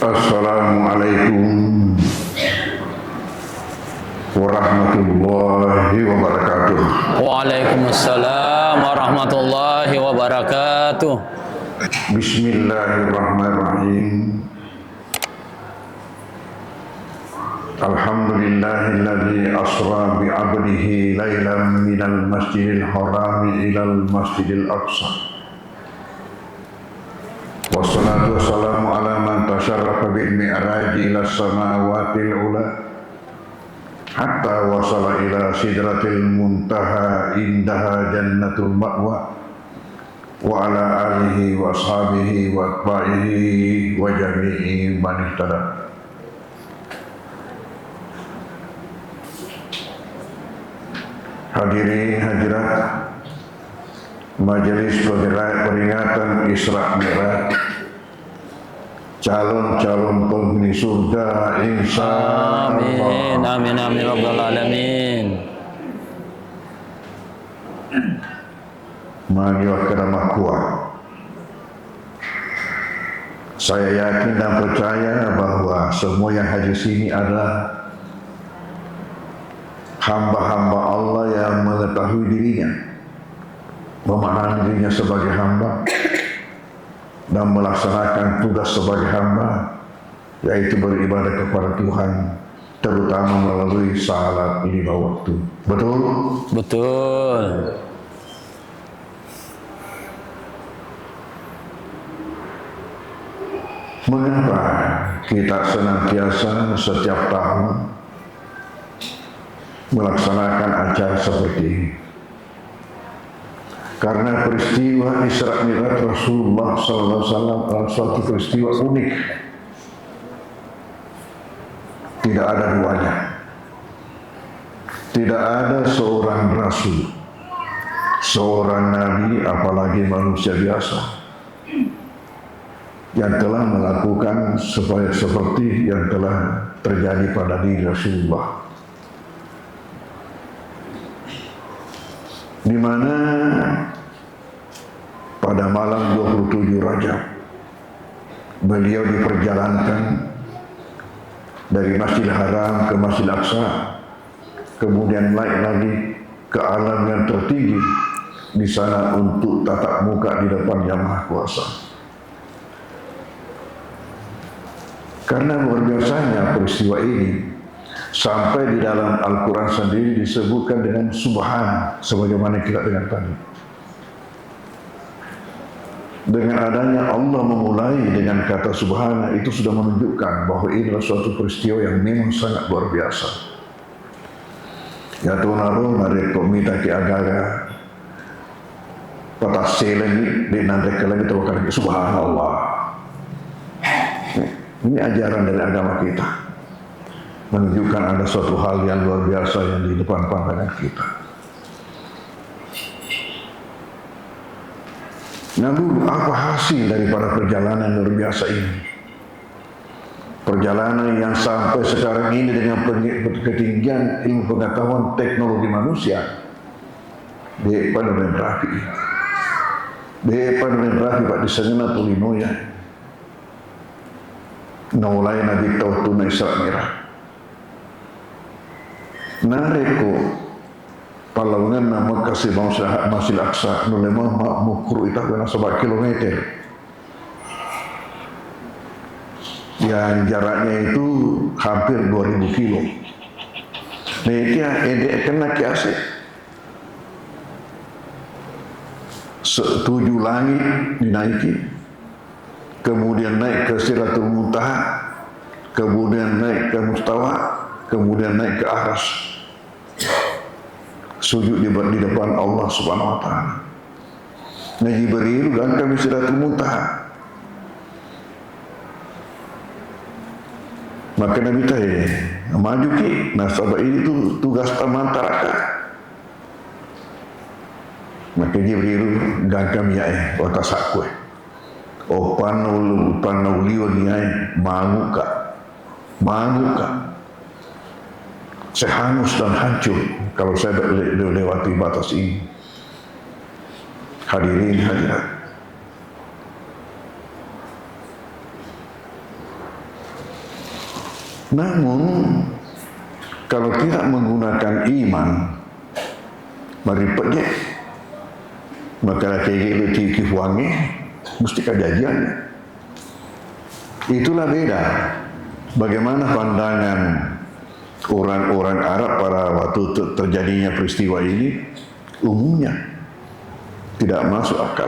Assalamualaikum warahmatullahi wabarakatuh. Waalaikumsalam warahmatullahi wabarakatuh. Bismillahirrahmanirrahim. Alhamdulillahilladzi asra bi'abdihi lailan minal masjidil harami ilal masjidil aqsa. Wassalatu wassalamu ala man tasyarrafa bil mi'raji ila samawatil ula hatta wasala ila sidratil muntaha indaha jannatul ma'wa wa ala alihi wa ashabihi wa atba'ihi wa jami'i man ihtada. Hadirin hadirat Majelis Peringatan Isra Mi'raj, calon-calon penghuni surga insyaallah. Amin, amin, amin, rabbal alamin. Mari wakil kuat. Saya yakin dan percaya bahwa semua yang hadir sini adalah hamba-hamba Allah yang mengetahui dirinya, memahami dirinya sebagai hamba dan melaksanakan tugas sebagai hamba, yaitu beribadah kepada Tuhan, terutama melalui salat 5 waktu. Betul? Betul. Mengapa kita senantiasa setiap tahun melaksanakan acara seperti ini? Karena peristiwa Isra Mi'raj Rasulullah SAW adalah suatu peristiwa unik. Tidak ada duanya. Tidak ada seorang Rasul, seorang Nabi, apalagi manusia biasa, yang telah melakukan seperti yang telah terjadi pada diri Rasulullah. Di mana pada malam 27 Rajab beliau diperjalankan dari Masjidil Haram ke Masjidil Aqsa, kemudian naik lagi ke alam yang tertinggi di sana untuk tatap muka di depan Yang Maha Kuasa. Karena luar biasanya peristiwa ini, sampai di dalam Al-Quran sendiri disebutkan dengan Subhan, sebagaimana kita dengar tadi. Dengan adanya Allah memulai dengan kata Subhana, itu sudah menunjukkan bahwa ini adalah suatu peristiwa yang memang sangat luar biasa. Ya Tuhan Allah, mari kau minta ke agaga patah lagi di nanti lagi terukar Subhanallah. Ini ajaran dari agama kita, menunjukkan ada suatu hal yang luar biasa yang di depan pandangan kita. Lalu apa hasil daripada perjalanan luar biasa ini? Perjalanan yang sampai sekarang ini dengan ketinggian ilmu pengetahuan teknologi manusia, depan dan rapi, Pak disengena tulinoya, naulai Nabi Tautu Isra Mi'raj. Nareko Palawangan nama kasih Masjidil Aqsa nulema mukur itah kena 1 kilometer. Yang jaraknya itu hampir 2000 kilo. Nah dia kena kiasi 7 langit dinaiki, kemudian naik ke Sidratul Muntaha, kemudian naik ke Mustawa, kemudian naik ke Aras, sujud di depan Allah Subhanahu wa taala. Nah Jibril kan kami Sidratul Muntaha. Maka Nabi tanya, maju ki, nasabah ini tu tugas tamantaraka. Maka Jibril gagam ya watasakwe. Oh panauliwa niai manguka. Saya hangus dan hancur kalau saya lewati batas ini. Hadirin hadirat, Namun kalau tidak menggunakan iman, meripatnya maka kayak gitu kifuangi mesti kejadiannya. Itulah beda bagaimana pandangan orang-orang Arab pada waktu terjadinya peristiwa ini. Umumnya tidak masuk akal,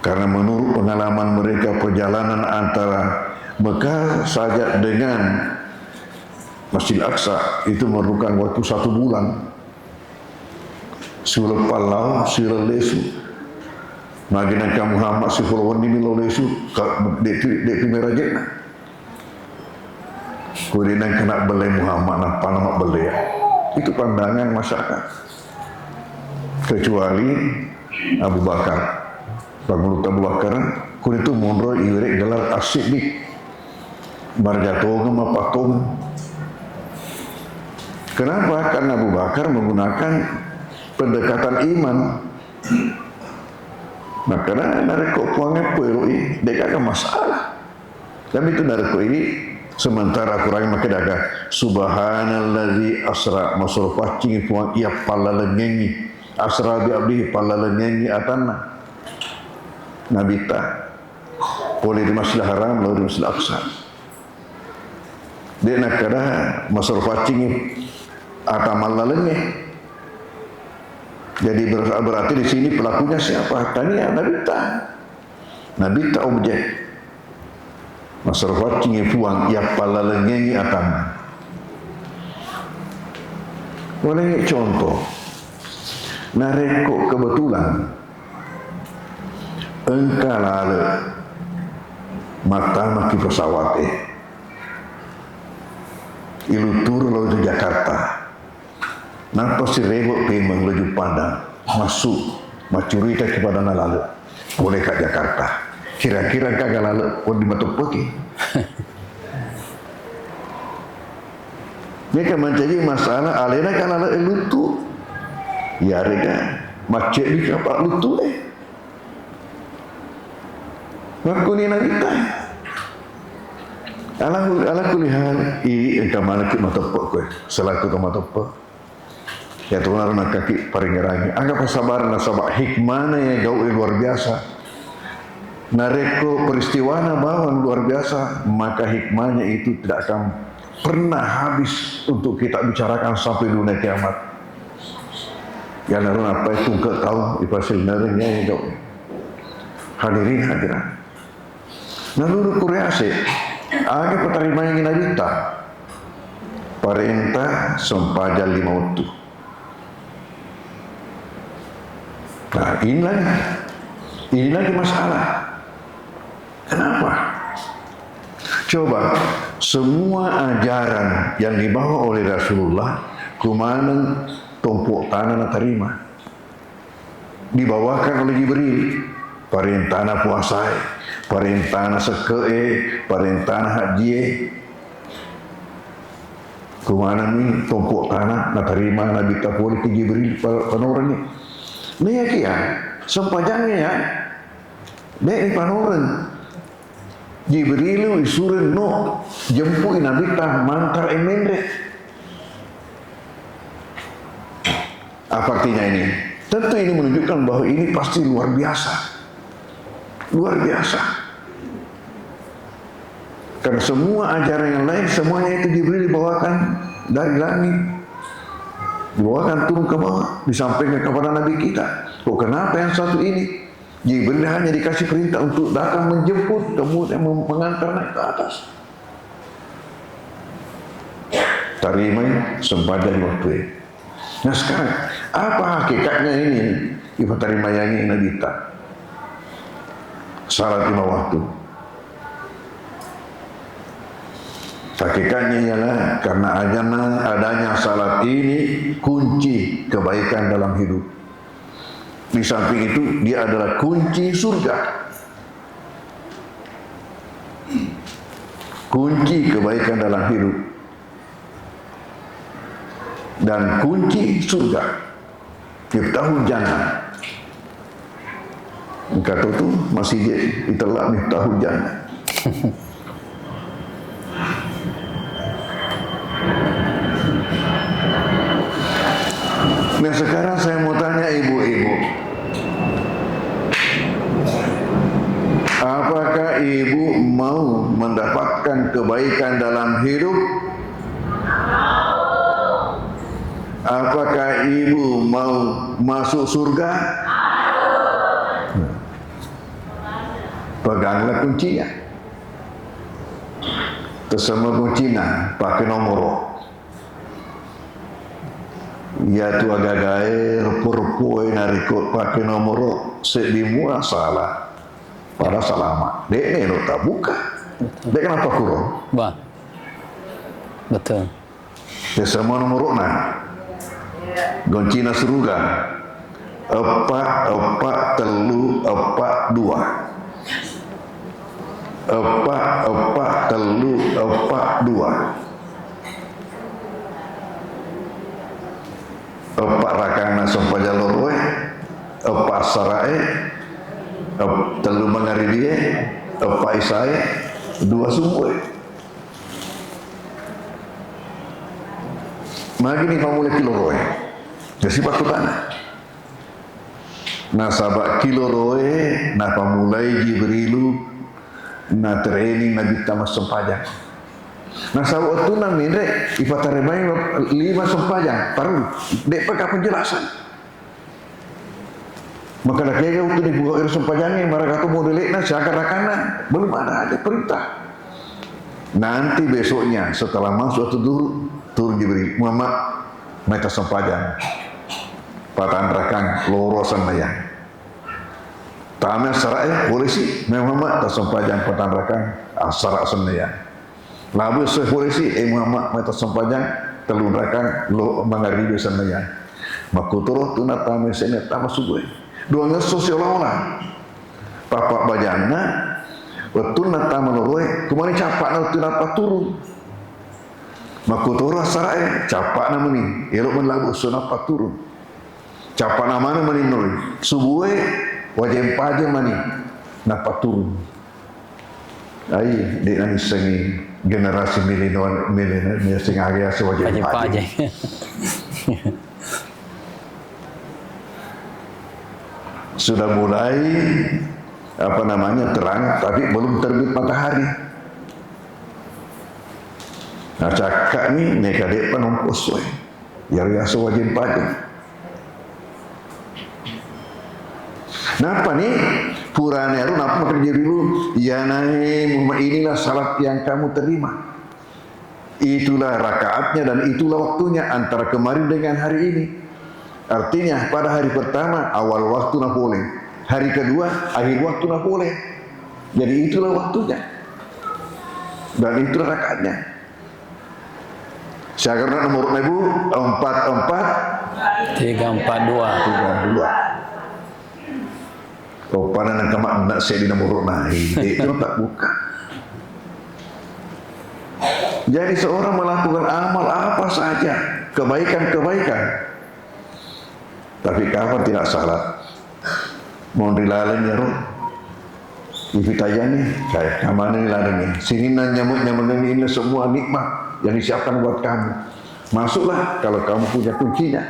karena menurut pengalaman mereka perjalanan antara Mekah saja dengan Masjid Aqsa itu memerlukan waktu 1 bulan. Surah Palau, surah Lesu, Nabi Muhammad surah Wandi Milo Lesu, dek Merajet. Kemudian kena belai Muhammad, apa nama belai? Itu pandangan masyarakat. Kecuali Abu Bakar. Menurut Abu Bakar, kun itu mundur iwirek gelar As-Siddiq. Marjatong mapatong. Kenapa? Karena Abu Bakar menggunakan pendekatan iman. Maka dari kokuangnya perui, dia kagak masalah. Tapi itu dari ini sementara kurang makin daga subhanalladzi asra masuk pacing puang ia palalengengi asra bi abdi palalengengi atana nabita boleh di Masjidil Haram lalu di Masjidil Aqsa. Dia nak kada masuk pacing atamalalenge. Jadi berarti di sini pelakunya siapa? Tania nabita. Nabita objek. Masarfat cingi puang ia palalengengi akan. Oleh contoh, nareko kebetulan engkau lalu mata maki pesawat ilutur lalu di Jakarta. Nampak si rebok pemeng menuju Padang masuk macurita kepada lalu boleh ke Jakarta. Kira-kira kagak lalu pun di Batu Peki. Ini kan menjadi masalah alena kan lalu lutu. Ya rega macet di kapal lutu Makuni nabita. Ala kulihan i engkau mana ki matopok kowe selaku to matopok. Ya Tuhan nak kaki paringerangi. Anggap sabar na sabak hikmahna yang jauh luar biasa. Nareko peristiwana bawang luar biasa, maka hikmahnya itu tidak akan pernah habis untuk kita bicarakan sampai dunia kiamat. Ya narun apa itu engkau tahu ipasil narenya yang hadirin hadirat. Naluru Korease, aga petarima yang nabita, perintah sempaja 5 waktu. Nah ini lagi masalah. Kenapa? Coba semua ajaran yang dibawa oleh Rasulullah kumanan tumpuk tanah terima dibawakan oleh Jibril. Perintah puasai, perintah sekee, perintah haji. Kumanan ni tumpuk tanah terima Nabi Kapolri ke Jibril panoran ni. Ni ya sempajangnya ya. Dek panoran. Jibril isurin no jemput Nabi tah mantar emendre. Apa artinya ini? Tentu ini menunjukkan bahwa ini pasti luar biasa. Luar biasa. Karena semua ajaran yang lain semuanya itu Jibril dibawakan dari langit. Dibawakan turun ke bawah, disampaikan kepada Nabi kita. Kok kenapa yang satu ini? Jibril hanya dikasih perintah untuk datang menjemput, kemudian mengantar naik ke atas. Tarimai sempadan waktu. Nah sekarang, apa hakikatnya ini? Ibu tarimayangi Nabita. Salat 5 waktu. Hakikatnya ialah karena adanya salat ini kunci kebaikan dalam hidup. Di samping itu dia adalah kunci surga. Kunci kebaikan dalam hidup. Dan kunci surga. Miftahul jannah. Kata itu masih itulah miftahul jannah. Nah sekarang saya mau tanya ibu-ibu, apakah ibu mau mendapatkan kebaikan dalam hidup? Apakah ibu mau masuk surga? Peganglah kuncinya. Tersama kuncinya pakai nomor. Ya tu agak gair purpoi narikut pakai nomor sedimua salah pada selamat. Dek ni lo tak buka. Dek kenapa kurang? Bah. Betul. Tersama nomor na. Goncina surga. 4, 4, 3, 4, 2. 4, 4, 3, 4, 2. 4 rakana sampaja loroe, 4 sarae, 3 mangaridie, 4 isae, 2 sumue. Magini pamule kiloroe. Jadi waktu tanah. Nah sabak kiloroe, nah pamulai Jibrilu, nah training Nabi Tamas sempajang. Nah sabak itu nang nire ipataremai 5 sempajang, baru dek pakai penjelasan. Maka dah kaya waktu dibuka sempajangnya, mereka tu modelnya seakan-akan belum ada perintah. Nanti besoknya setelah masuk itu turun Jibril, Muhammad meta sempajang. Patan rakang lorosan mayang. Tamnya sarai boleh sih Muhammad tak sempajang patan rakang asara senaya. Lalu saya boleh sih Muhammad meta sempajang telun rakang lo mangarido senaya. Makutoro tuna tamnya sene tama subuh. Doanya sosiola. Papa bajana waktu tama loroe kemana capak na tuna paturun. Makutoro sarai capak na meni elok menlabu sunapa turun. Capak namanya meninoi subuh wajib pajang mani napa turun. Ai di nani sengi generasi milenial sing area wajib pajang. Sudah mulai apa namanya terang tapi belum terbit matahari. Nah cakap ni mereka dek penumpus we. Yang biasa wajib pajang. Napa nih purane aru napa kerja dulu ya naik inilah salat yang kamu terima, itulah rakaatnya dan itulah waktunya antara kemarin dengan hari ini. Artinya pada hari pertama awal waktu nak boleh, hari kedua akhir waktu nak boleh, jadi itulah waktunya dan itulah rakaatnya. Saya karena nomor ibu 44 342 kau pada nak kemak nak saya di nomor naik itu tak buka. Jadi seorang melakukan amal apa saja kebaikan, tapi kapan tidak salah mau dilalui ya roh nih kayak kamar ini lalui sini nyamuk ini semua nikmat yang disiapkan buat kamu. Masuklah kalau kamu punya kuncinya.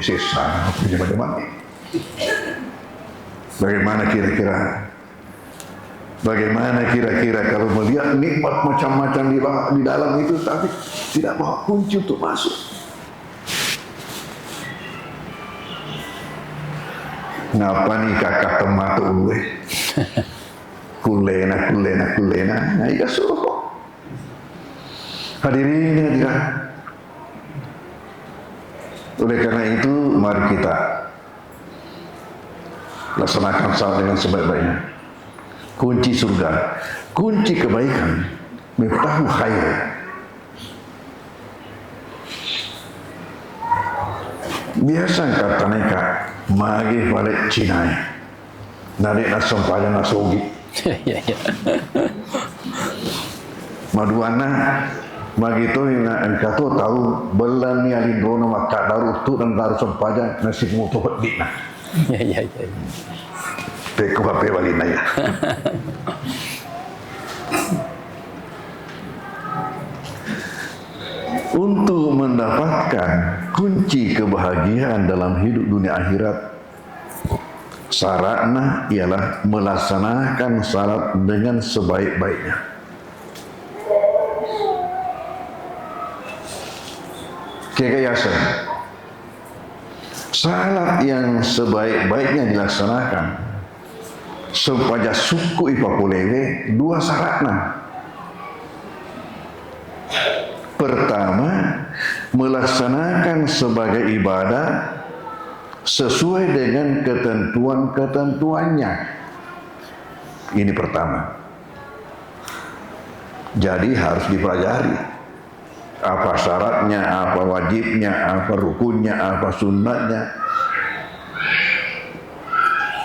Sisa punya bagaimana? Bagaimana kira-kira kalau melihat nikmat macam-macam di dalam itu tapi tidak bawa kunci untuk masuk? Ngapa nih kakak tematu gue? Kulena. Nah, iya suruh. Hadirin hadirat. Oleh karena itu mari kita laksanakan salat dengan sebaik-baiknya. Kunci surga, kunci kebaikan, miftahu khair. Biasa kata mereka magi balik Cina, narik nasong pada nasogi. Maduana magi itu yang kata tahu belan ni alin rono maka daru tu dan daru sempajan nasib mutuh dina. Ya. Teko HP balik naya. Untuk mendapatkan kunci kebahagiaan dalam hidup dunia akhirat syaratnya ialah melaksanakan salat dengan sebaik-baiknya. Kekayasa salat yang sebaik-baiknya dilaksanakan supaya suku ipapulewe dua syaratnya. Pertama, melaksanakan sebagai ibadah sesuai dengan ketentuan-ketentuannya. Ini pertama. Jadi harus dipelajari apa syaratnya, apa wajibnya, apa rukunnya, apa sunnatnya.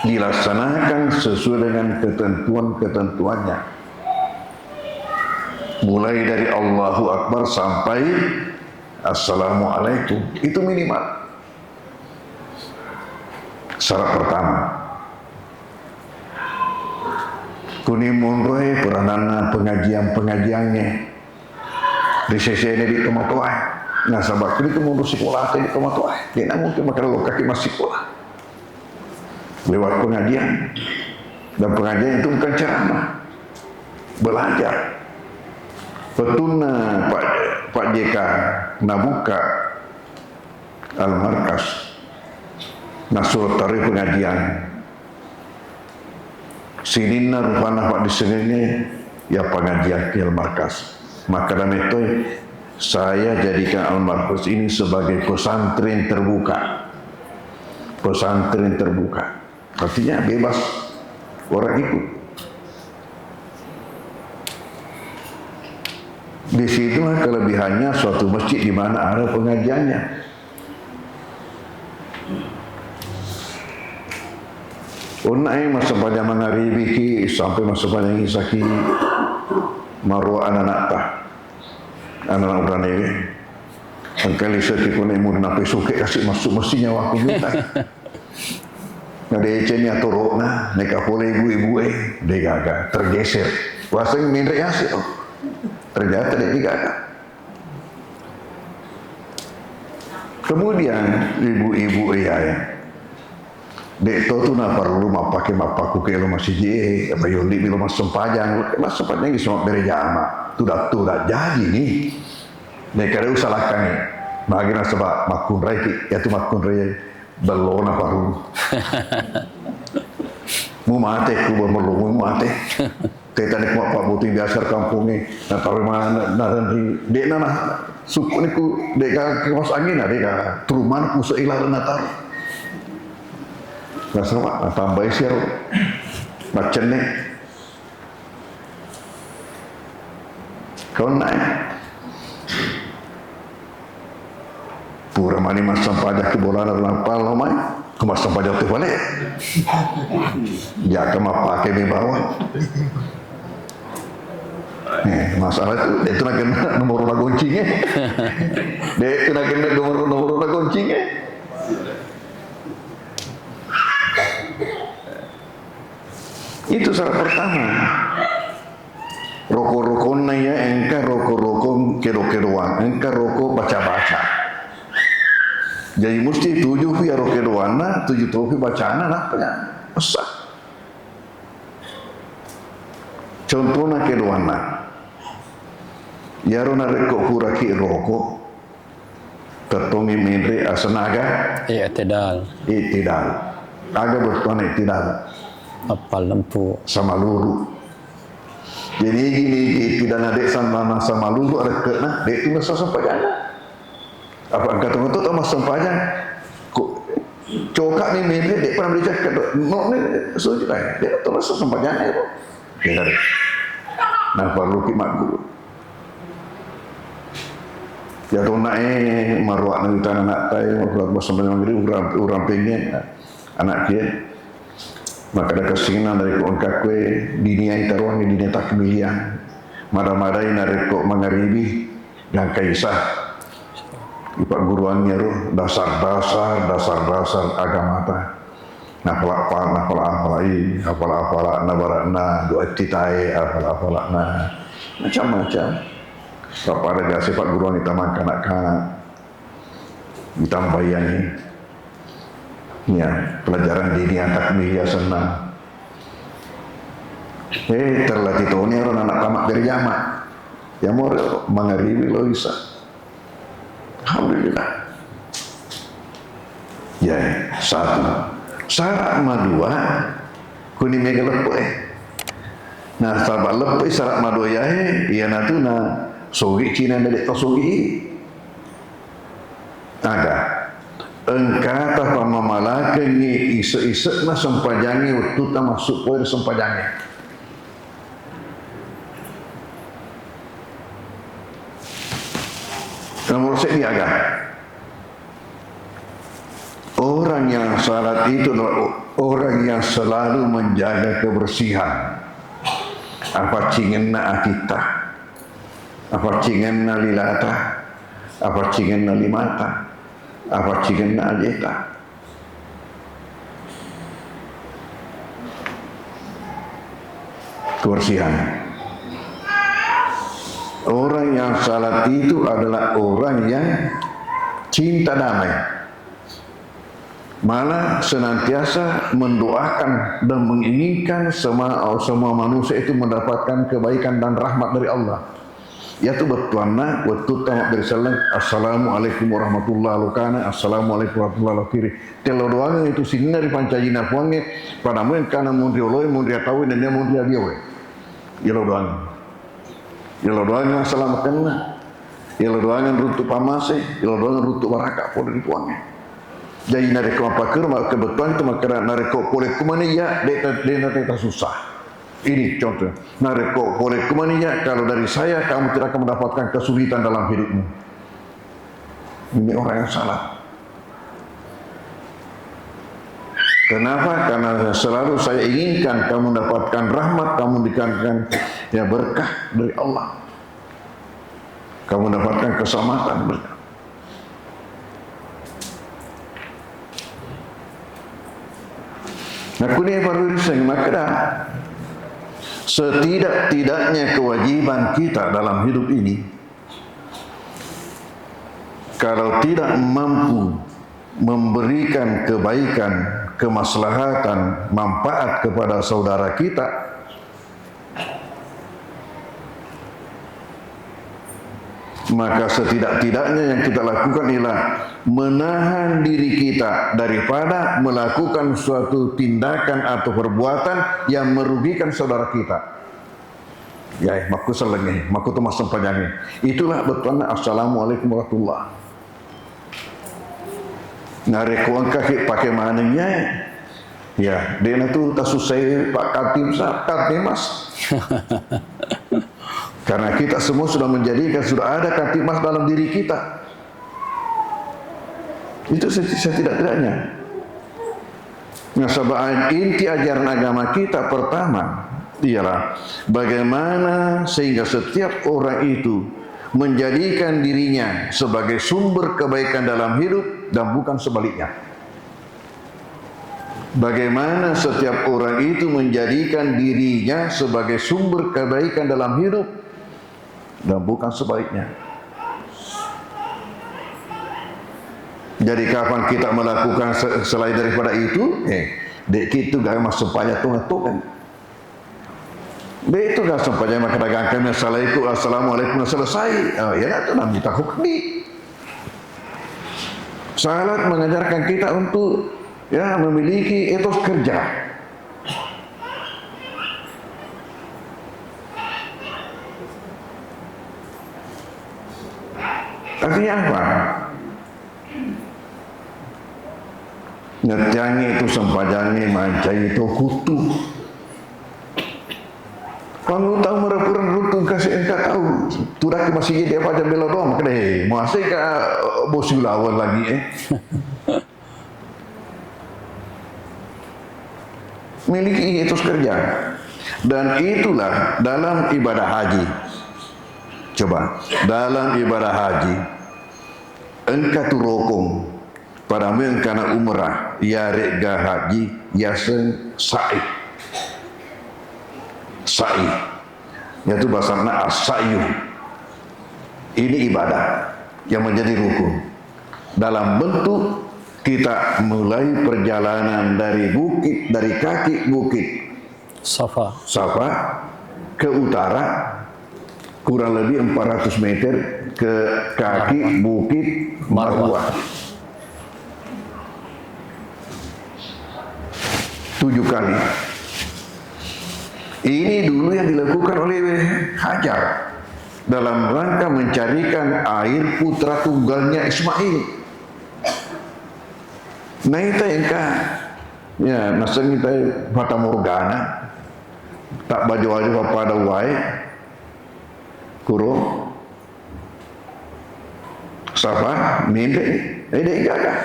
Dilaksanakan sesuai dengan ketentuan-ketentuannya. Mulai dari Allahu Akbar sampai Assalamualaikum, itu minimal. Syarat pertama. Kuni munroe peranana pengajian-pengajiannya di sesi ini di Tomatoai. Nah sahabat kini itu mundur sekolah di Tomatoai. Dia nak mungkin makan lo kaki masih sekolah. Lewat pengajian. Dan pengajian itu bukan ceramah. Belajar. Petuna Pak JK nabuka Al-Markas Nasrul Tarif pengajian sinina rupana Pak di sini ya pengajian di Al-Markas. Maka dan itu saya jadikan Al-Markas ini sebagai pesantren terbuka. Pesantren terbuka artinya bebas orang ikut. Di situlah kelebihannya suatu masjid di mana ada pengajiannya. Unai masa pada mangaribi sampai masa pada isaki marwa anak-anak tah anak-anak berani ini. Angkali seti pun imun napi suke kasih masuk mesinnya waktu kita. Nade ecenya turukna, neka boleh ibu-ibu degaga tergeser. Waseng mindre hasil. Ternyata dia tidak ada. Kemudian ibu-ibu ya, dek tu na perlu pakai mapaku ke lo masih je, apa yondi bilo mas sempajang, mas sempajang semua berjama, tudak jadi nih. Mereka ada usalahkan ni, bagi nak sebab makun reki, ya tu makun reki belona paru. Mu mate ku bermelu mu mate. Kita ni kuat Pak Buti biasa kampung ni, nak tahu mana nanti dek nana suku ni ku dek kemas angin ada dek teruman ku seilah natar. Nasa pak tambah siar macam ni. Kau naik pura mani mas sampajak ke bola dalam pal mai, kemas sampajak tu balik. Ya kemah pakai di bawah. Masalah itu nak kena nomor kuncinya. Dia itu nak kena nomor kuncinya. Itu syarat pertama. Rokok-rokok ya engkau rokok-rokok kero-keroan, engkau rokok baca-baca. Jadi mesti 7 ya rokok-keroan, 7 topi bacaan apa ya? Besar. Contohnya keroan. Yaro narik kok kuraki rokok tertongi mindre asanaga i'tidal agak bertuan i'tidal apal lempu sama luru. Jadi gini tidak nadek sama luru ada kena dek tu masa sempajang apa angkat tu sama sempajang kok cokak ni mindre dek pernah beri cakap no ni setuju lah dek tu masa sempajang itu dengar nah perlu kimak guru. Ya tu naik maruak nanti anak tay, maruak bersama dengan orang pengen anak dia. Maka ada kesingan dari kau kakwe dinia itaruang di dinia takmilian. Marah-marahin dari kau mengaribi dan kaisah. Ipak guruannya tu dasar-dasar agama ta. Hafal-hafal nabarakna doa titai hafal-hafal macam-macam. Kepada sifat guru wanita makan kanak-kanak ditambahiani. Ya, pelajaran dini takmiyah senang. Terlatih tahun orang anak tamat dari jamak. Ya mau mengaribi lo bisa. Alhamdulillah. Ya, satu. Syarat madua kuni mega lepe. Nah, sahabat lepe syarat madua ya iya natuna sogi Cina dari sogi. Ada. Engkata pamamalakan ni isa-isa na sempajangi waktu ta masuk poin sempajangi. Nomor saya ni agak. Orang yang salat itu adalah orang yang selalu menjaga kebersihan. Apa cingenna kita, apa cingenna lilata, apa cingenna limata, apa cingenna ajeta. Kebersihan. Orang yang salat itu adalah orang yang cinta damai. Malah senantiasa mendoakan dan menginginkan semua manusia itu mendapatkan kebaikan dan rahmat dari Allah. Yaitu bertuanna waktu tamat dari salam assalamualaikum warahmatullahi wabarakatuh, assalamualaikum warahmatullahi wabarakatuh. Telo doanya itu sinna di pancajina puange pada muen kana mundioloi mundia tahu dan dia mundia dia we. Yelo doanya. Yelo doanya selamatkanlah. Yelo doanya rutu pamase, yelo doanya rutu baraka po dari puange. Jadi nareko apa kerma kebetulan itu maka nareko boleh kumani ya deta susah. Ini contoh. Nareko boleh kumani ya kalau dari saya kamu tidak akan mendapatkan kesulitan dalam hidupmu. Ini orang yang salah. Kenapa? Karena selalu saya inginkan kamu mendapatkan rahmat, kamu dikatakan ya berkah dari Allah. Kamu mendapatkan keselamatan berkah. Nah, kuning baru riseng maka setidak-tidaknya kewajiban kita dalam hidup ini, kalau tidak mampu memberikan kebaikan, kemaslahatan, manfaat kepada saudara kita, maka setidak-tidaknya yang kita lakukan ialah menahan diri kita daripada melakukan suatu tindakan atau perbuatan yang merugikan saudara kita. Ya, maku selengi, maku tu masam panjangnya. Itulah betul. Assalamualaikum warahmatullahi. Narekuang kaki pakai mananya. Ya, dia tu tak susah Pak Katim Katimas. Karena kita semua sudah menjadikan, sudah ada katimas dalam diri kita. Itu setidak-tidaknya. Nah, sebab inti ajaran agama kita pertama ialah bagaimana sehingga setiap orang itu menjadikan dirinya sebagai sumber kebaikan dalam hidup dan bukan sebaliknya. Bagaimana setiap orang itu menjadikan dirinya sebagai sumber kebaikan dalam hidup dan bukan sebaliknya. Jadi kapan kita melakukan selain daripada itu, dek itu gak masuk payah tuhan. Dek itu gak masuk payah maka dagangkan assalamualaikum selesai. Oh ya itu nanti takut di. Salat mengajarkan kita untuk ya memiliki etos kerja. Artinya apa? Ngertiangi itu sempajangi mancai itu kutu. Kamu tahu merapuran rutu kasih engkau tahu. Tudak masih jadi apa aja bela doang. Kedai masih ke bosul awal lagi miliki etos kerja. Dan itulah dalam ibadah haji. Coba dalam ibadah haji engkau turokong pada mengkana umrah ya rega haji ya sa'i yaitu bahasanya as-sa'yu. Ini ibadah yang menjadi rukun. dalam bentuk kita mulai perjalanan dari kaki bukit Safa. Safa ke utara kurang lebih 400 meter ke kaki bukit Marwah. 7 kali. Ini dulu yang dilakukan oleh Hajar dalam rangka mencarikan air putra tunggalnya Ismail. Nah itu yang ya nasa kita fata morgana tak baju-baju pada wae kuro Safa mimpi ini gagah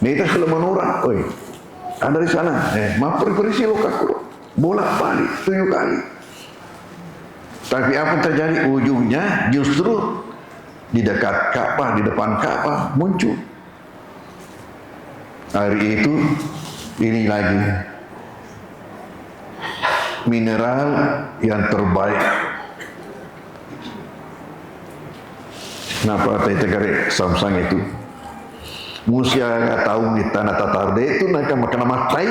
ini kita sudah menurut oi ada di sana mampir berisi luka kuro bolak balik 7 kali. Tapi apa terjadi ujungnya justru di dekat Ka'bah, di depan Ka'bah muncul hari itu ini lagi mineral yang terbaik. Kenapa tadi tegari Samsung itu? Musia nggak tahu di tanah Tatarde itu mereka makan matai,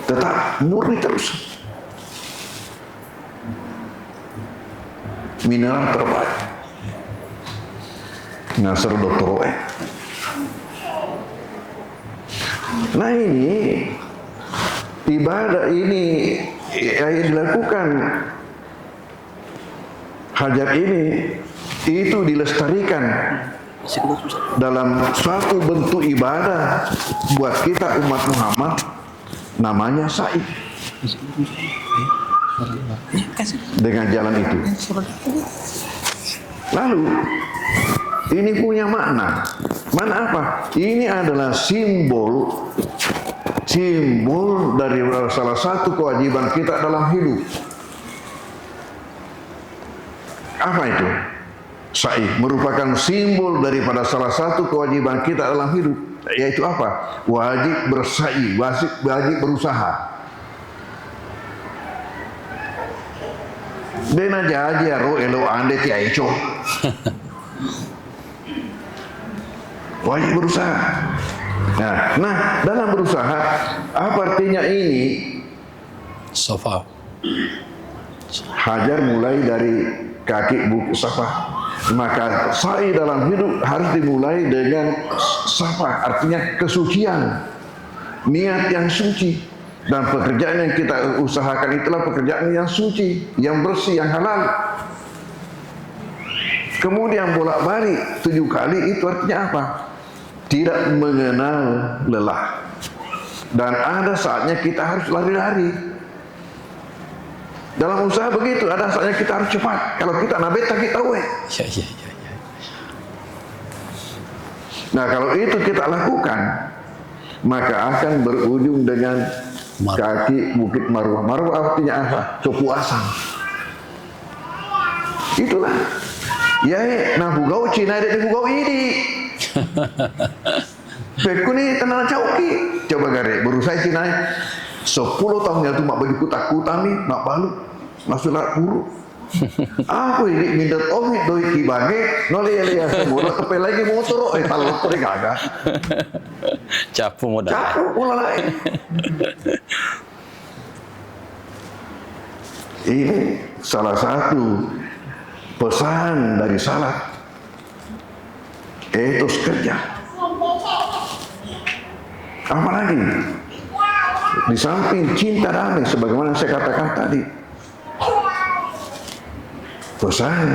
tetap murni terus. Mineral terbaik. Nasr Dr. Nah ini ibadah ini yang dilakukan Hajar ini itu dilestarikan dalam suatu bentuk ibadah buat kita umat Muhammad namanya sa'i dengan jalan itu. Lalu ini punya makna apa? Ini adalah simbol dari salah satu kewajiban kita dalam hidup. Apa itu? Sa'i merupakan simbol daripada salah satu kewajiban kita dalam hidup, yaitu apa? Wajib bersa'i, wajib berusaha. Dena jaja ro elo ande ti aicho. Wajib berusaha. Nah, dalam berusaha apa artinya ini? Safa. Hajar mulai dari kaki bukit Safa. Maka sa'i dalam hidup harus dimulai dengan Safa, artinya kesucian, niat yang suci. Dan pekerjaan yang kita usahakan itulah pekerjaan yang suci, yang bersih, yang halal. Kemudian bolak-balik 7 kali itu artinya apa? Tidak mengenal lelah. Dan ada saatnya kita harus lari-lari. Dalam usaha begitu, ada saatnya kita harus cepat. Kalau kita nabeta kita weh. Ya. Nah kalau itu kita lakukan, maka akan berujung dengan kaki bukit Marwah. Marwah artinya apa? Copu asam. Itulah. Ya, nah bugau Cina ada di bugau ini. Beku ni tenang cauki. Coba gare berusaha Cina 10 tahun yang tu mak bagi kutak-kutak ni mak balu masuklah buruk. Aku ini minta omit doi kibage noleh ya semula kepe lagi motor talok tu gagah. Capu modal. Capu pula lain. Ini salah satu pesan dari salaf, etos kerja. Apalagi di samping cinta damai sebagaimana saya katakan tadi, pesan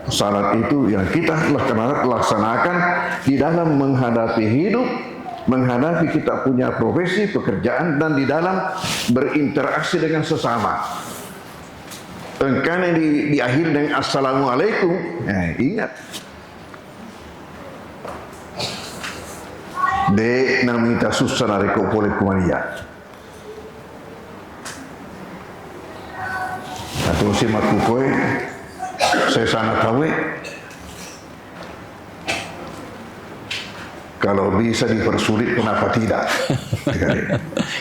salat itu yang kita laksanakan di dalam menghadapi hidup, menghadapi kita punya profesi, pekerjaan, dan di dalam berinteraksi dengan sesama. Karena di akhir dengan assalamualaikum, ingat. De namita susana reko pole kumania. Atau si makukoe, saya sana tahu. Kalau bisa dipersulit, kenapa tidak?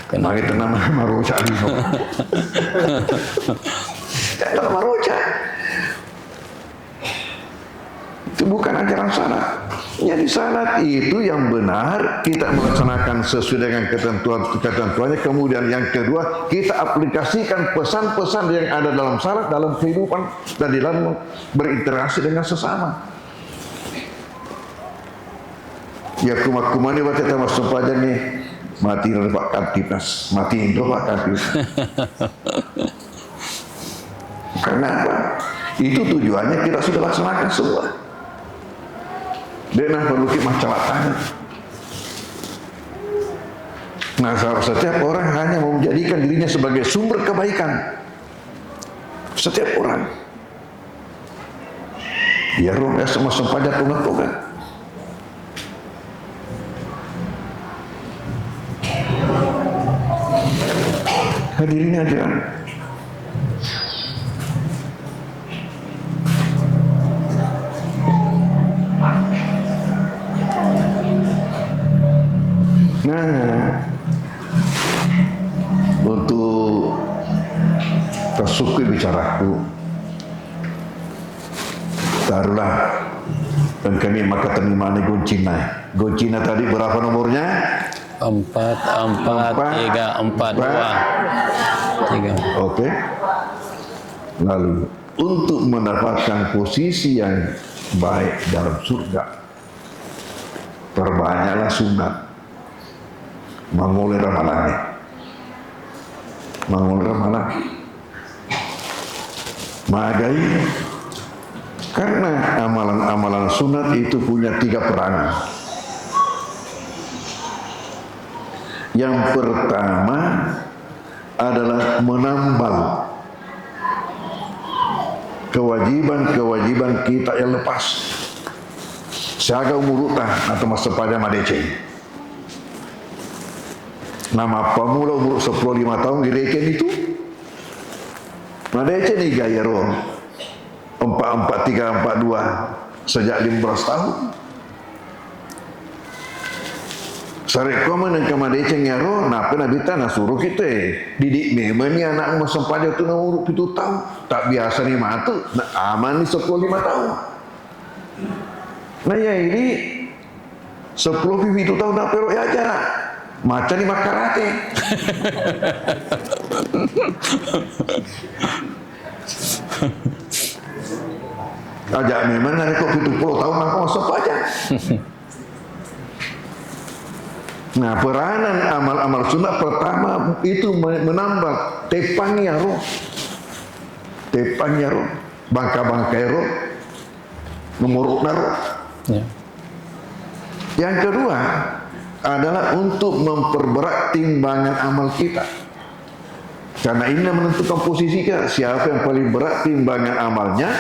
Kenapa itu nama maroca lino? Tidak maroca. Itu bukan ajaran salat. Jadi salat itu yang benar kita melaksanakan sesuai dengan ketentuannya. Kemudian yang kedua, kita aplikasikan pesan-pesan yang ada dalam salat dalam kehidupan dan dalam berinteraksi dengan sesama. Ya kuma ni baca tamas sempajan ni mati Pak Kantipnas, matiin Pak Kantipnas. Karena apa? Itu tujuannya kita sudah laksanakan semua. Dia perlu kita tangan. Nah, setiap orang hanya mau menjadikan dirinya sebagai sumber kebaikan. Setiap orang. Ya roh ya sama sempaja tungat-tungat. Hadirin hadirin. Nah, untuk tersukui bicaraku, taruhlah dan kami maka terima ni Goncina. Goncina tadi berapa nomornya? 4, 4, 3, 4, 2, 3. Oke. Lalu untuk mendapatkan posisi yang baik dalam surga, perbanyaklah sunat. Mengulur ramalannya. Mengulur ramalan. Magai. Karena amalan-amalan sunat itu punya 3 peranan. Yang pertama adalah menambal kewajiban-kewajiban kita yang lepas. Siaga umurutan atau masa pada madece. Nama pemula umur 15 tahun direken itu madece ni gaya roh 44342 sejak 15 tahun. Sarek komen yang kemadece ngero, napa nabi tanah suruh kita didik memang ni anak masa pada tu umur 7 tahun tak biasa ni matu, aman ni 15 tahun. Nah ya ini 10 tahun nak perok ya aja. Macam ni makarate. Ajak memang ada kok 70 tahun aku masuk aja. Nah, peranan amal-amal sunat pertama itu menambah tepangnya roh. Tepangnya roh, bangka-bangkai roh, memurukna roh. Ya. Yang kedua adalah untuk memperberat timbangan amal kita. Karena ini menentukan posisi kita. Siapa yang paling berat timbangan amalnya?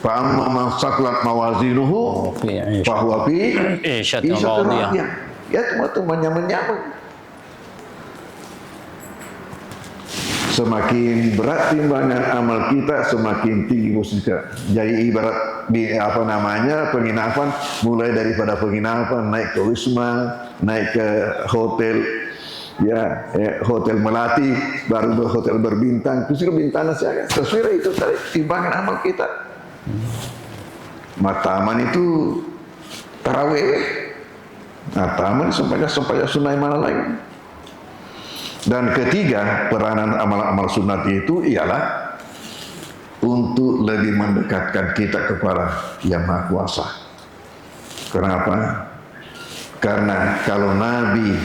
Fa'amma man saqulat mawazinuhu fahuwa fi isyatin radiyah. Ya teman-teman menyamang. Semakin berat timbangan amal kita, semakin tinggi posisi kita. Jadi ibarat di penginapan, mulai daripada penginapan naik ke wisma, naik ke hotel, ya hotel melati, baru ke hotel berbintang, terus ke bintang saja. Sesuai itu tadi timbangan amal kita. Mataman itu tarawih, mataman sampai sunai mana lagi. Dan ketiga, peranan amal-amal sunat itu ialah untuk lebih mendekatkan kita kepada Yang Maha Kuasa. Kenapa? Karena kalau Nabi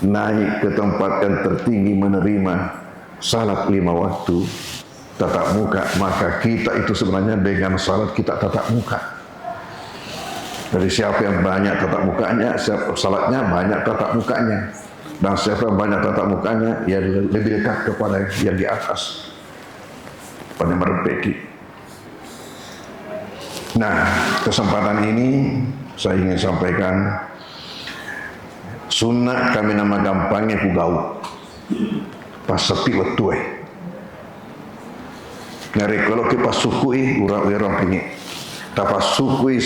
naik ke tempat yang tertinggi menerima salat 5 waktu tatap muka, maka kita itu sebenarnya dengan salat kita tatap muka. Jadi siapa yang banyak tatap mukanya, siapa salatnya banyak tatap mukanya. Dan siapa yang banyak tatap mukanya, ya lebih dekat kepada yang di atas, pada merepeki. Nah, kesempatan ini saya ingin sampaikan sunnah kami nama gampangnya pugau pas sepi wetuai. Ngari kalau kita sukui urang-urang ini tapa sukui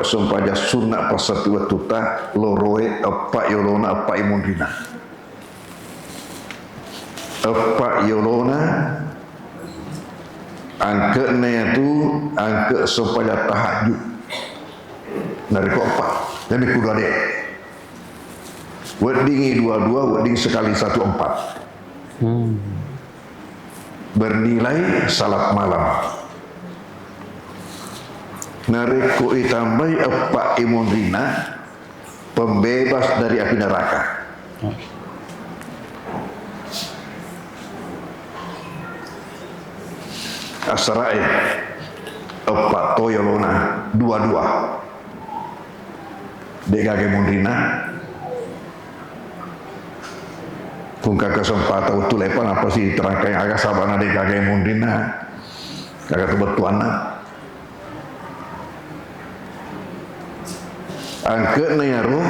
sempaja sunnah pas sepi wetuta loroe apa yolona apa imundina. Apa yolona angkanya itu angke supaya tahajud dari kopak jadi kudu ada weddingi dua-dua wedding sekali 1 4 bernilai salat malam nareko itambai epak imun rina pembebas dari api neraka. Asrae epak toyolona dua-dua dekake mundrina kung kesempatan utul lepan apa sih terangkai agak sabana dekake mundrina kagak kebetulan angke nayaro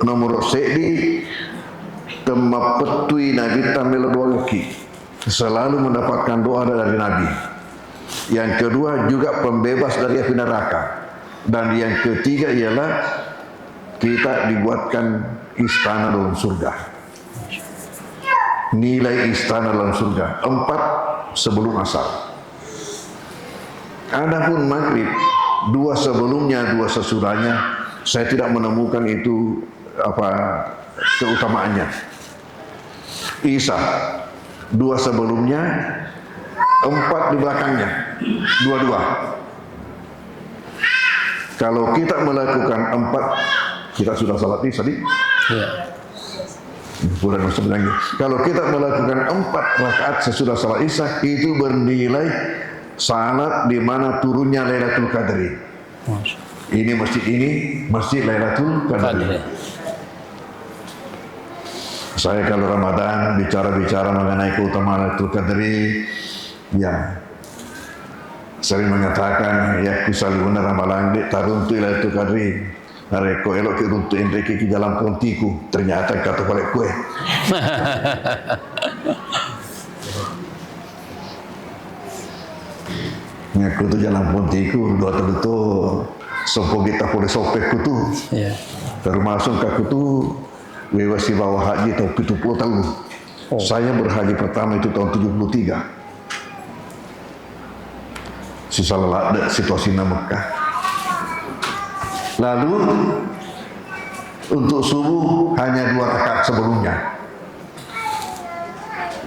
nomor sedi temapetui nabi tamil doaki selalu mendapatkan doa dari nabi. Yang kedua juga pembebas dari api neraka. Dan yang ketiga ialah kita dibuatkan istana dalam surga. Nilai istana dalam surga 4 sebelum asar. Adapun maghrib 2 sebelumnya 2 sesudahnya saya tidak menemukan itu keutamaannya. Isya 2 sebelumnya 4 di belakangnya, 2-2. Kalau kita melakukan 4, kita sudah salat Isya tadi. Ya. Kalau kita melakukan 4 rakaat sesudah salat Isya itu bernilai salat di mana turunnya Lailatul Qadri. Ini masjid Lailatul Qadri. Saya kalau Ramadan bicara mengenai keutamaan Lailatul Qadri, ya sering mengatakan ya kusaluna ramalan de taruntu Lailatul Qadri nareko elok ki runtu endreki ki dalam pontiku ternyata kata balik kue. Ngaku tu jalan pontiku dua tentu sopo kita boleh sopekku tu. Yeah. Termasuk aku tu wewasi bawa haji tahun 70 tahun. Saya berhaji pertama itu tahun 73. Sisa lelak situasi Mekah. Lalu untuk subuh hanya 2 rakaat sebelumnya.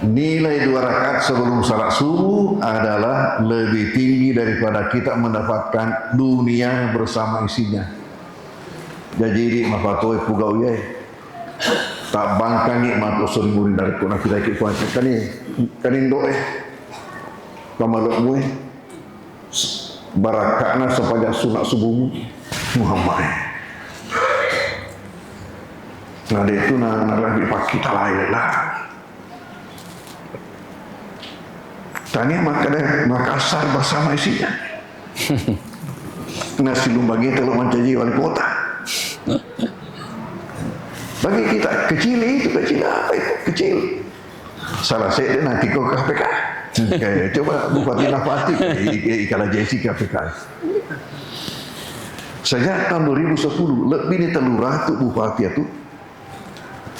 Nilai 2 rakaat sebelum salat subuh adalah lebih tinggi daripada kita mendapatkan dunia bersama isinya. Jadi mafatoy pugau ye. Tak bangkan nikmat usul murid dari kuna kita ikut kanin doe. Kamaluk mue barakana sepanjang sunat subuh Muhammad. Nah itu narabi pak kita lain lah. Tanya Makassar bersama isinya. Nasi lumbagi telur mencaji wali kota. Bagi kita kecil apa itu kecil. Salah saya nanti kau KPK. Coba Bupati Nafati ikala Jessica KPK. Sejak tahun 2010 lebih dari 300 bupati itu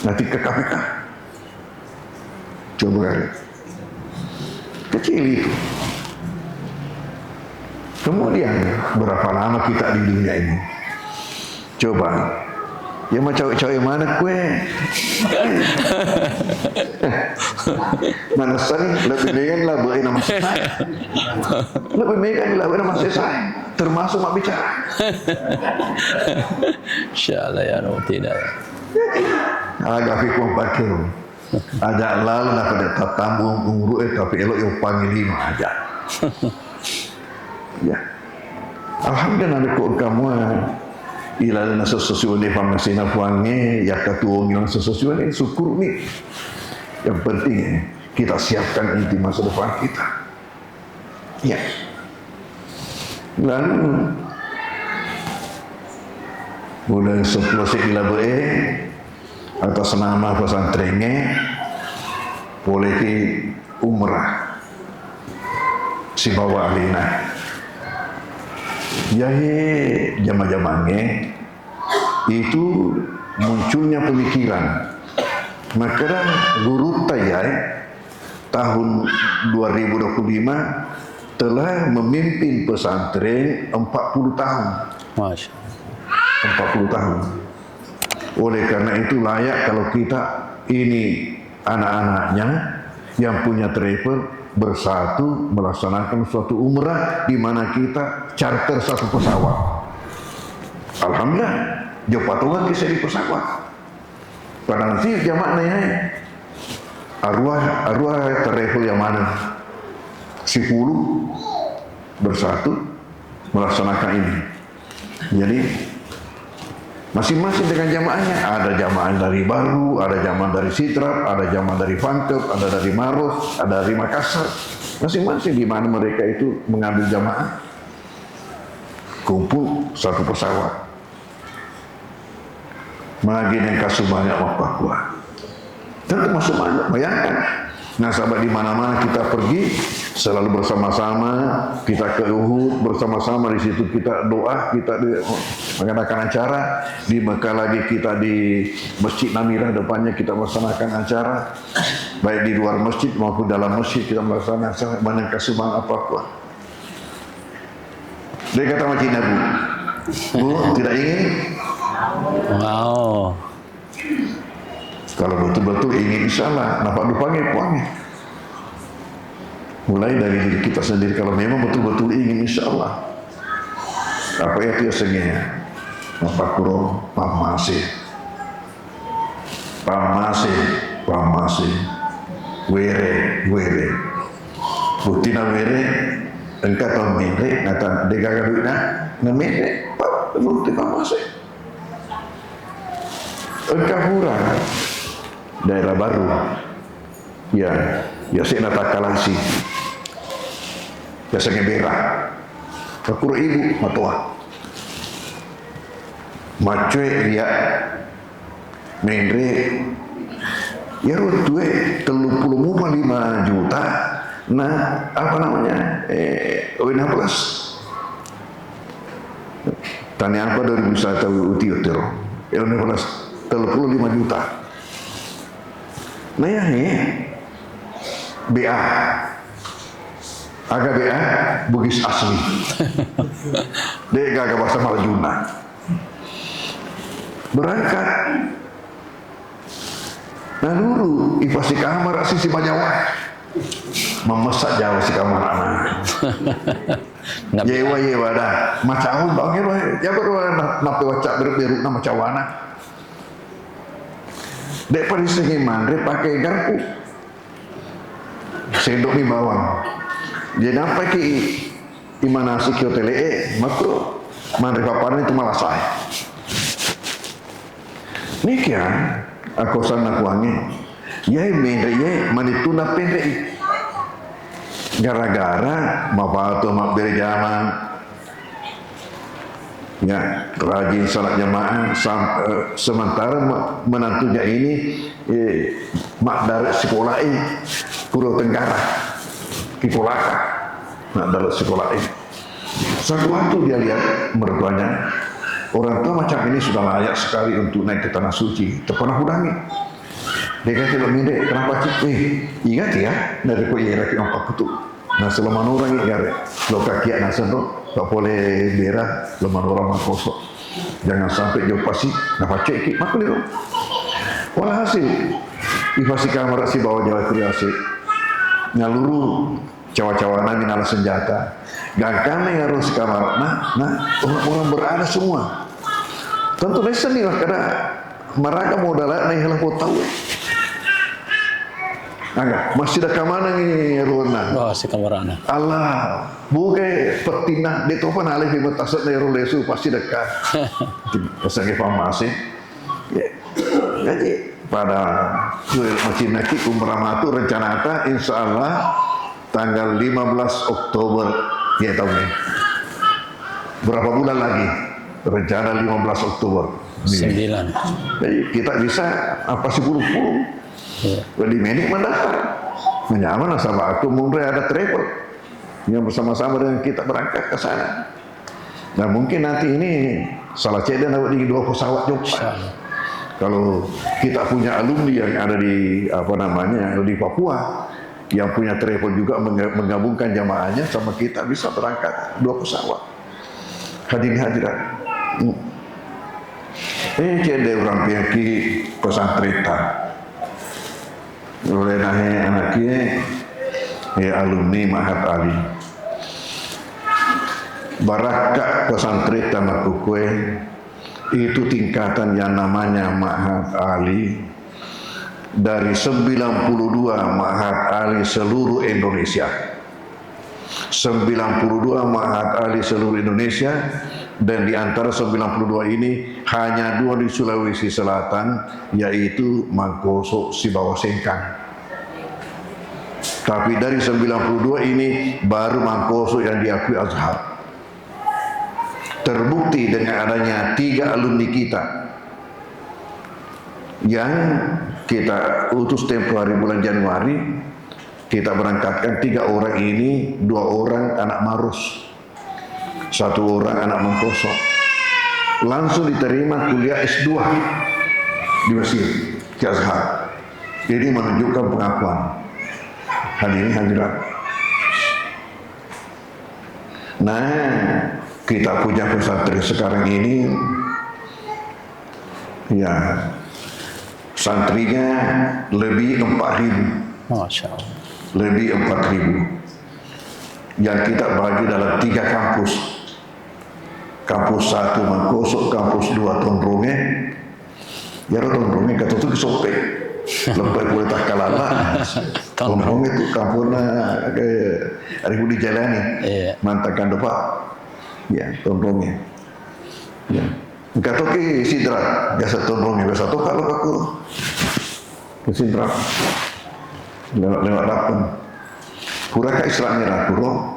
nanti ke KPK. Coba lihat. Kecil itu. Kemudian berapa lama kita di dunia ini? Coba. Ya mau cewek-cewek mana kue? Mana sani lebih megan lah buat nama saya. Lebih megan lah buat nama saya. Termasuk mak bicara. Insyaallah ya no tidak. Agak fikir pakir. Ajak lalu nak pada tatamu umur tapi elok yang panggil 5 aja. Ya. Alhamdulillah nak kamu ilalah sesuatu ni pamasina puangnya ya ketua orang sesuatu ni syukur ni. Yang penting kita siapkan inti masa depan kita. Ya. Lalu mulai seplosik dilabuhi atas nama pesantrennya boleh di umrah si bawa alina ya jama-jamanya itu munculnya pemikiran maka guru tayai tahun 2025 telah memimpin pesantren 40 tahun. Masya 40 tahun. Oleh karena itu layak kalau kita ini anak-anaknya yang punya travel bersatu melaksanakan suatu umrah di mana kita charter satu pesawat. Alhamdulillah, jopatuan kisah di pesawat. Pada nanti jamaahnya arwah travel yang mana? 10 bersatu melaksanakan ini. Jadi masing-masing dengan jamaahnya. Ada jamaah dari Baru, ada jamaah dari Sidrap, ada jamaah dari Pangkep, ada dari Maros, ada dari Makassar. Masing-masing di mana mereka itu mengambil jamaah, kumpul satu pesawat. Magin yang kasih banyak Papua. Tentu masuk banyak, bayangkan. Nah, sahabat, di mana-mana kita pergi selalu bersama-sama, kita ke Uhud bersama-sama, di situ kita doa, kita mengadakan acara, di Mekah lagi kita di Masjid Namirah depannya kita melaksanakan acara, baik di luar masjid maupun dalam masjid kita melaksanakan acara. Banyak kasumbang apa-apa. Dia kata macam Nabi, Bu, tidak ingin? wow. Kalau betul-betul ingin, insyaAllah dapat dipanggil. Mulai dari diri kita sendiri. Kalau memang betul-betul ingin, insyaAllah. Apa itu aslinya? Mapakuro, pamase, were. Butina were, engkau tahu mere, ngata degaga duitnya, ngemere, bukti pamase. Engkau hurang. Daerah Baru ya saya natakalasi ya saya ngebera kakura ibu matua macue ya mendre ya rutue 35 juta. Nah, apa namanya Wina Plus tanya apa dari wisata Utiotero Wina Plus 35 juta. Nah ya BA agak BA Bugis asli dia agak bahasa Maljuna berangkat. Nah dulu ipasi kamar asisi Jawa memesak Jawa si kamar anak yewa dah macam bang ya baru nape wacak berberu nama cawana. Dek pada segi mandre pakai garpu, sendok di bawang. Jadi apa ki imana si kiotele makro mandre paparan itu malah saya. Nikia aku sana kuangi, ya mendre ya manituna pendek. Gara-gara mapatu mak berjaman. Ya, rajin salat jamaah sementara menantunya ini mak dari sekolah ini Puro Tenggara Kipolaka mak dari sekolah ini. Suatu waktu dia lihat mertuanya, orang tua macam ini sudah layak sekali untuk naik ke tanah suci, terpernah hudangi. Dia kata, "Minde, kenapa cik? Ingat ya dari kau ia laki nampak kutu. Nah selama orang ingat lo kaki anak sendok tak boleh berah lemah orang kosong. Jangan sampai jauh pasti nak cek mak ni. Walhasil ipasi kamar si bawa Jawa kriasi nyaluru cawa-cawana minal senjata. Gagame harus kamar. Nah orang-orang berada semua. Tentu lesen lah karena mereka modal naik helah tahu. Agak masih ada kamana ni Rona. Oh, si kamarana. Allah, bukan petina di topan alih di batasat dari Rolesu pasti dekat. Pasangnya pamasi. Jadi pada masjid Naki Umramatu rencanata insya Allah tanggal 15 Oktober ya tahun ini. Berapa bulan lagi? Rencana 15 Oktober. 9. Jadi kita bisa apa sih 10 Di menik mendaftar. Menyaman sama aku mungkin ada travel yang bersama-sama dengan kita berangkat ke sana. Nah mungkin nanti ini salah cedera dapat di 2 pesawat juga. Kalau kita punya alumni yang ada di apa namanya di Papua, yang punya travel juga menggabungkan jamaahnya sama kita, bisa berangkat 2 pesawat. Hadirin hadirat. Jadi orang piaki pesantretan. Oleh anaknya alumni Mahat Ali. Barakat pesantretan aku kue itu tingkatan yang namanya Mahat Ali. Dari 92 Mahat Ali seluruh Indonesia, 92 Mahat Ali seluruh Indonesia, dan di antara 92 ini hanya 2 di Sulawesi Selatan, yaitu Mangkoso Sibawa Sengkang. Tapi dari 92 ini baru Mangkoso yang diakui Azhar. Terbukti dengan adanya 3 alumni kita yang kita utus tempoh hari bulan Januari, kita berangkatkan 3 orang ini, 2 orang anak Marus, 1 orang anak Mangkoso, langsung diterima kuliah S2 di Mesir, di Azhar. Jadi menunjukkan pengakuan. Hadirin hadirat. Nah, kita punya pesantren sekarang ini, ya, santrinya lebih 4.000. Masya Allah. Lebih 4.000. Yang kita bagi dalam 3 kampus. Kampus 1 Mangkoso, kampus 2 Tondronge. Ya Tondronge kata itu kisopek. Lepas boleh tak kalala. Tondronge itu kampusnya hari Budi Jalani. Mantakan depan. Ya, Tondronge. Ya. Kata ke Sidra, biasa Tondronge, biasa tu kalau aku ke Sidra. Lewat rapun. Pura ka Israel merah pura.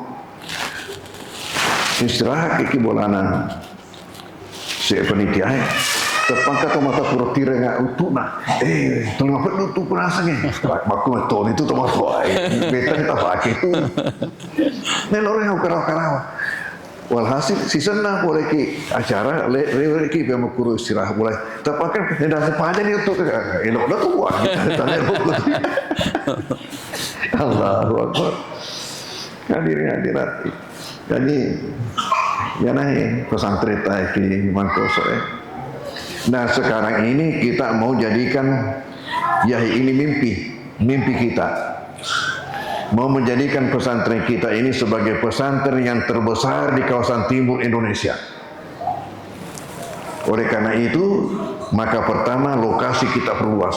Istirahat ke bolana. Si penitia terpangkat mata pura tira nga utuna. Tolong apa tu penasangnya. Baku betul itu termasuk. Beta kita pakai itu. Neloreng ukaraw-karaw. Walhasil si senang boleh ki acara le ki be makuru istirahat boleh. Terpangkat hendak sepanjang ni untuk elok dah tu buat. Tanya Allahu Akbar. Hadirin hadirat. Jadi ya naik pesantren di Mangkoso ya. Nah sekarang ini kita mau jadikan ya ini mimpi kita. Mau menjadikan pesantren kita ini sebagai pesantren yang terbesar di kawasan timur Indonesia. Oleh karena itu, maka pertama lokasi kita perluas.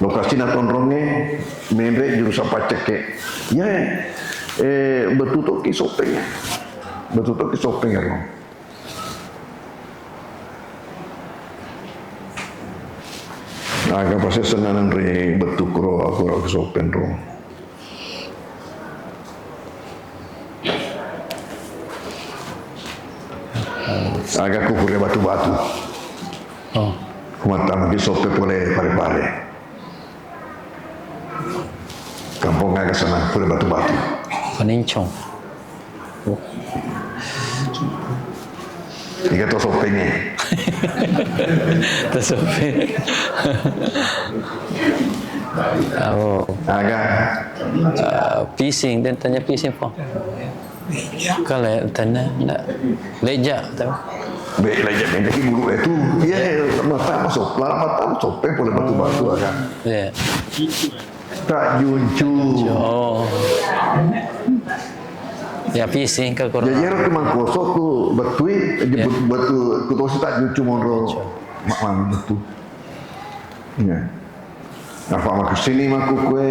Lokasi Tondronge, Mendre jurusan Paceke. Ya, betutuk ki sopengnya. Betutuk ki sopengnya dong. Agak pasti senang dari betuk roh aku sopen roh. Agak kukurnya batu-batu. Oh. Kumata lagi sopen boleh pare-pare. Kampung agak sana boleh batu-batu. Penincong. Tiga tu sopengnya. Tersepit. Oh. Agak Pising dan tanya pising pun. Kalau tanya nak lejak tahu. baik lagi lagi bulu itu ya mata masuk sopeng boleh batu-batu agak. Ya. Tak juncu. Oh. Ya pising ke kurang. Jadi orang ke Mangkoso tu betui batu kutu tak juncu monro mak betu. Ya. Apa mak kesini mak kue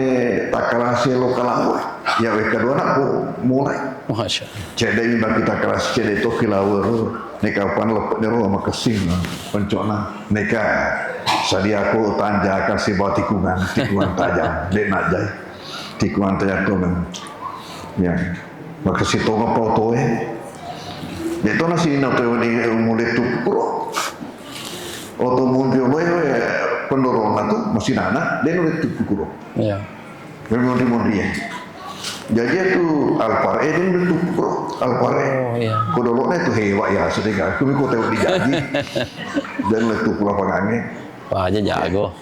takalasi lokal awak. Ya kedua nak mulai. Masya Allah. Cedek ini bagi takalasi cedek itu kilauer. Neka pan lepas dero mak kesini pencona. Neka sadia aku tanja kasih bawa tikungan tajam. Dek nak jai tikungan tajam tu kan. Ya. Maka si tonga pauto dia tu nasi nak tu ni mulai tu pro auto mundur boleh pendorong tu masih nana dia mulai tu pro Ya. memang dia jadi tu alpare dia mulai tu pro alpare Oh ya. kodoloknya tu hewa ya sedekah aku mikir tahu dijanji dan mulai tu pro pangangnya Wah aja jago.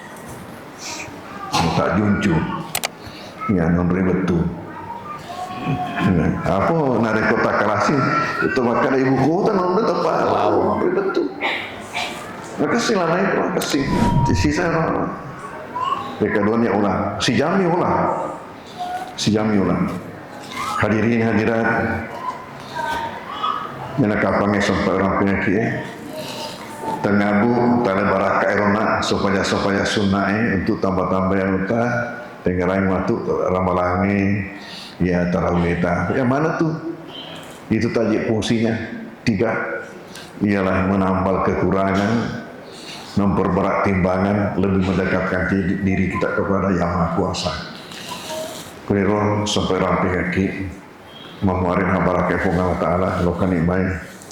tak juncu Ya non ribet tu. Apa nare kota Kalasi itu maka ada ibu kota non apa? Wow, ribet tu. Maka sila naik kasih sisa orang. Mereka duanya ulang. Si Jami ulang. Hadirin hadirat. Mana kapangnya sampai orang penyakit tengabu tali baraka erona supaya sunnah untuk tambah-tambah yang utah tengerai waktu ramalangi ya tarawih yang mana tuh itu tajuk fungsinya 3 ialah menambal kekurangan, memperberat timbangan, lebih mendekatkan diri kita kepada Yang Maha Kuasa. Kuliron sampai ramping kaki memuarin habarake Allah Ta'ala lokan ibai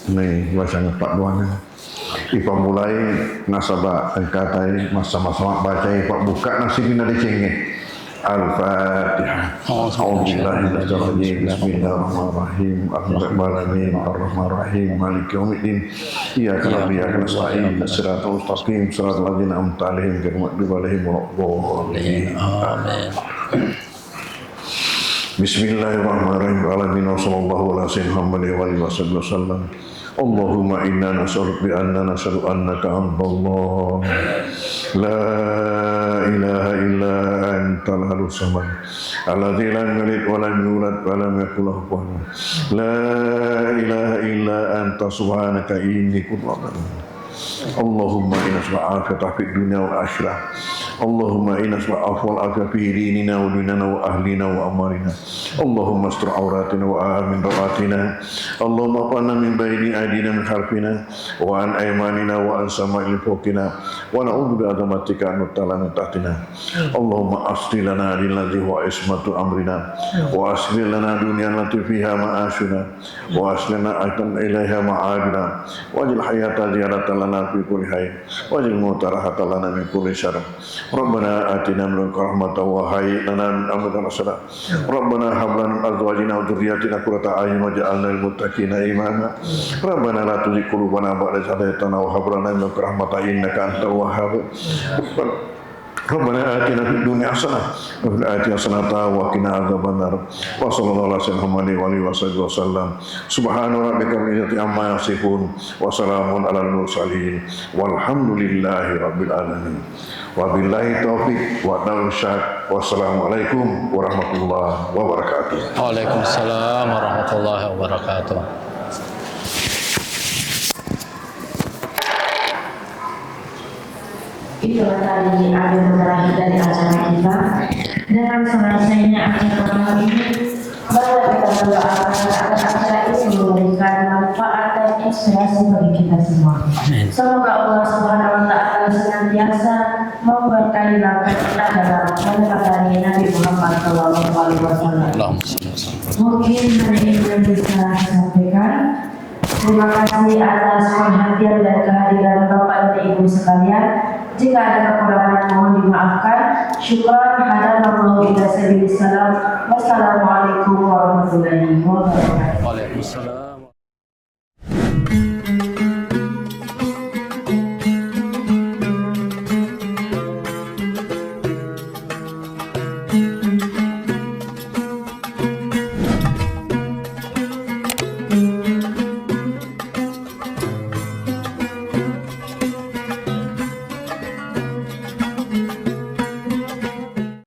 ini wajah Pak Duana ipa mulai nasabah angkatai masa-masa baca ipa buka nasibina dicengge Al-Fatihah. A'udzubillahi minasyaitonir rajim. Bismillahirrahmanirrahim. Ar-Rahmanir-Rahim. Maliki yaumiddin. Iyyaka na'budu wa iyyaka nasta'in. Shiratal mustaqim. Shiratal ladzina an'amta 'alaihim ghairil maghdubi 'alaihim waladdallin. Amin. Bismillahirrahmanirrahim. Alamin wa sallallahu ala sayyidina Muhammadin wa alihi wasallam. Allahumma inna nas'aluka bi anna nashhadu annaka antallah la ilaha illa antal ahadus samad alladzi lam yalid wa lam yulad wa lam yakul lahu kufuwan ahad la ilaha illa anta subhanaka inni kuntu Allahumma inna nas'aluka fid dunya wal akhirah Allahumma inna nas'aluka afwal afya fi dinina wa dunina wa ahlina wa amalina Allahumma astur auratina wa amin rawatina Allahumma qanna min bayni aydina min khalfina wa an aymanina wa an sama'il fawqina wa na'udzu bi azamatika an nutala min tahtina Allahumma asli lana alladhi huwa ismatu amrina wa asli lana dunya allati fiha ma'ashuna wa asli lana aitan ilaiha ma'adina wajil hayata ziyaratan lana fi kulli hayy wajil mauta rahatan lana min kulli syarr Rabbana atina min ladunka rahmatan wa hayyi lana min amrina rashada Rabbana hab lana min azwajina wa dhurriyyatina qurrata a'yun waj'alna lil muttaqina imama Rabbana la tuzigh qulubana ba'da idh hadaytana wa hab lana min ladunka rahmatan innaka antal wahhab Rabbana atina fid dunya hasanah wa fil akhirati hasanah wa qina adzabannar wa sallallahu alaihi wasallam subhana rabbika rabbil izzati amma yasifun wa salamun alal mursalin walhamdulillahi rabbil alamin wabillahi taufiq wa hidayah wassalamualaikum warahmatullahi wabarakatuh. Waalaikumsalam warahmatullahi wabarakatuh. Itulah tadi akhir terakhir dari acara kita. Dengan selesainya acara malam ini, baru kita mendoakan agar acara ini memberikan manfaat dan inspirasi bagi kita semua. Semoga Allah Subhanahu Wa Taala senantiasa memberkahi langkah kita dalam mendekati Nabi Muhammad Sallallahu Alaihi Wasallam. Mungkin hanya ini yang bisa saya sampaikan. Terima kasih atas perhatian dan kehadiran Bapak dan Ibu sekalian. Jika ada kekurangan mohon dimaafkan. Syukran hadanallahu ila sabilillah. Wassalamualaikum warahmatullahi wabarakatuh. Waalaikumsalam.